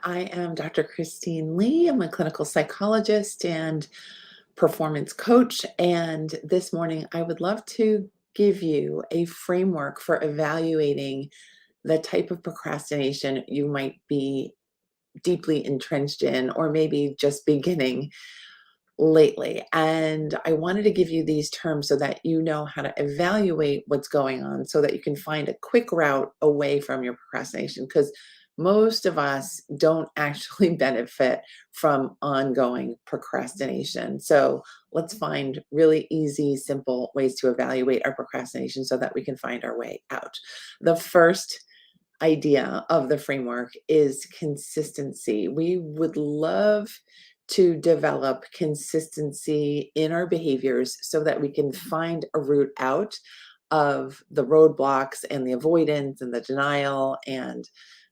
I am Dr. Christine Lee. I'm a clinical psychologist and performance coach. And this morning, I would love to give you a framework for evaluating the type of procrastination you might be deeply entrenched in, or maybe just beginning lately. And I wanted to give you these terms so that you know how to evaluate what's going on so that you can find a quick route away from your procrastination. Because most of us don't actually benefit from ongoing procrastination. So let's find really easy, simple ways to evaluate our procrastination so that we can find our way out. The first idea of the framework is consistency. We would love to develop consistency in our behaviors so that we can find a route out of the roadblocks and the avoidance and the denial and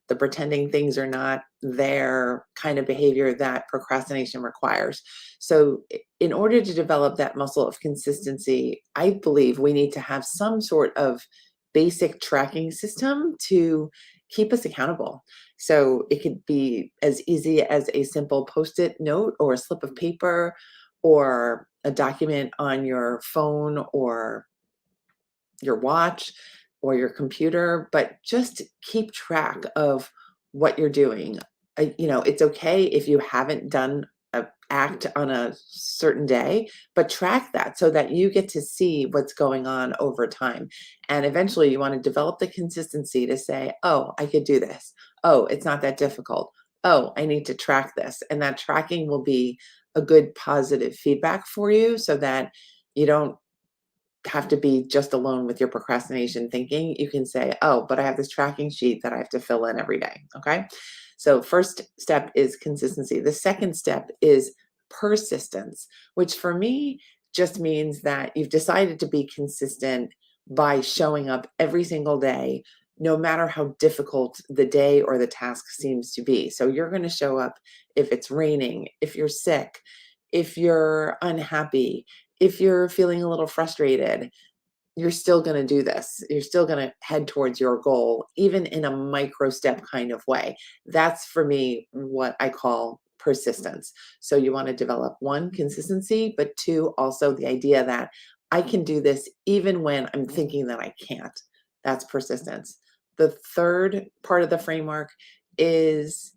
the pretending things are not there kind of behavior that procrastination requires. So, in order to develop that muscle of consistency, I believe we need to have some sort of basic tracking system to keep us accountable. So it could be as easy as a simple post-it note or a slip of paper or a document on your phone or your watch or your computer, but just keep track of what you're doing. It's okay if you haven't done a act on a certain day, but track that so that you get to see what's going on over time. And eventually you want to develop the consistency to say, oh, I could do this. Oh, it's not that difficult. Oh, I need to track this. And that tracking will be a good positive feedback for you so that you don't have to be just alone with your procrastination thinking. You can say, oh, but I have this tracking sheet that I have to fill in every day. Okay. So, first step is consistency. The second step is persistence, which for me just means that you've decided to be consistent by showing up every single day, no matter how difficult the day or the task seems to be. So, you're going to show up if it's raining, if you're sick, if you're unhappy, if you're feeling a little frustrated. You're still going to do this. You're still going to head towards your goal, even in a micro step kind of way. That's for me what I call persistence. So you want to develop one, consistency, but two, also the idea that I can do this even when I'm thinking that I can't. That's persistence. The third part of the framework is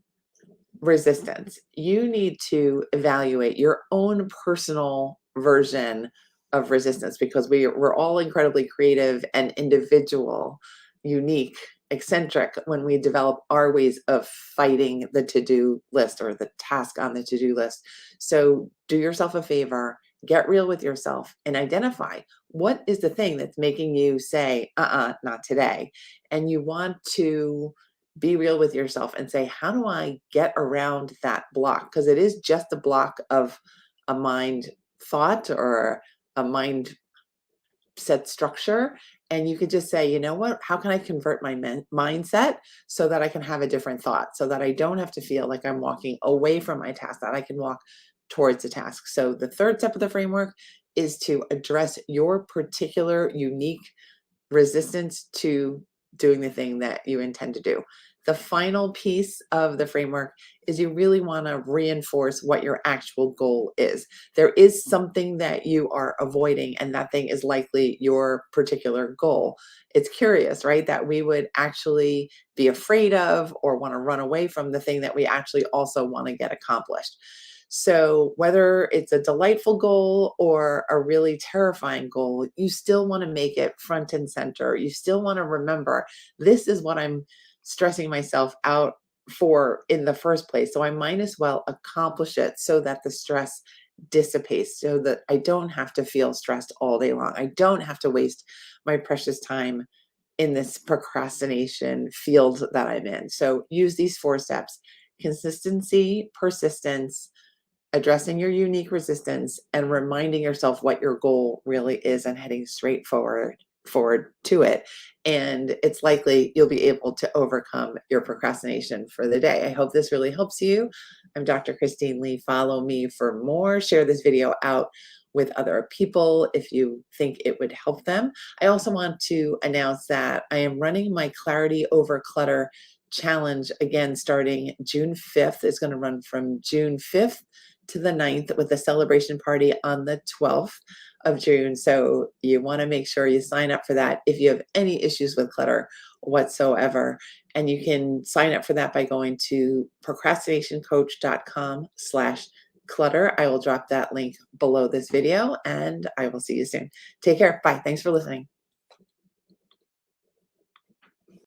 resistance. You need to evaluate your own personal version of resistance because we're all incredibly creative and individual, unique, eccentric when we develop our ways of fighting the to-do list or the task on the to-do list. So do yourself a favor, get real with yourself and identify what is the thing that's making you say, not today. And you want to be real with yourself and say, how do I get around that block? Because it is just a block of a mind thought or a mind set structure. And you could just say, you know what, how can I convert my mindset so that I can have a different thought, so that I don't have to feel like I'm walking away from my task, that I can walk towards the task. So the third step of the framework is to address your particular unique resistance to doing the thing that you intend to do. The final piece of the framework is you really want to reinforce what your actual goal is. There is something that you are avoiding, and that thing is likely your particular goal. It's curious, right? That we would actually be afraid of or want to run away from the thing that we actually also want to get accomplished. So, whether it's a delightful goal or a really terrifying goal, you still want to make it front and center. You still want to remember this is what I'm stressing myself out for in the first place. So, I might as well accomplish it so that the stress dissipates, so that I don't have to feel stressed all day long. I don't have to waste my precious time in this procrastination field that I'm in. So, use these 4 steps: consistency, persistence, addressing your unique resistance, and reminding yourself what your goal really is and heading straight forward to it. And it's likely you'll be able to overcome your procrastination for the day. I hope this really helps you. I'm Dr. Christine Lee. Follow me for more. Share this video out with other people if you think it would help them. I also want to announce that I am running my Clarity Over Clutter challenge, again, starting June 5th. It's going to run from June 5th to the 9th with a celebration party on the 12th of June. So you want to make sure you sign up for that if you have any issues with clutter whatsoever. And you can sign up for that by going to procrastinationcoach.com/clutter. I will drop that link below this video, and I will see you soon. Take care. Bye. Thanks for listening.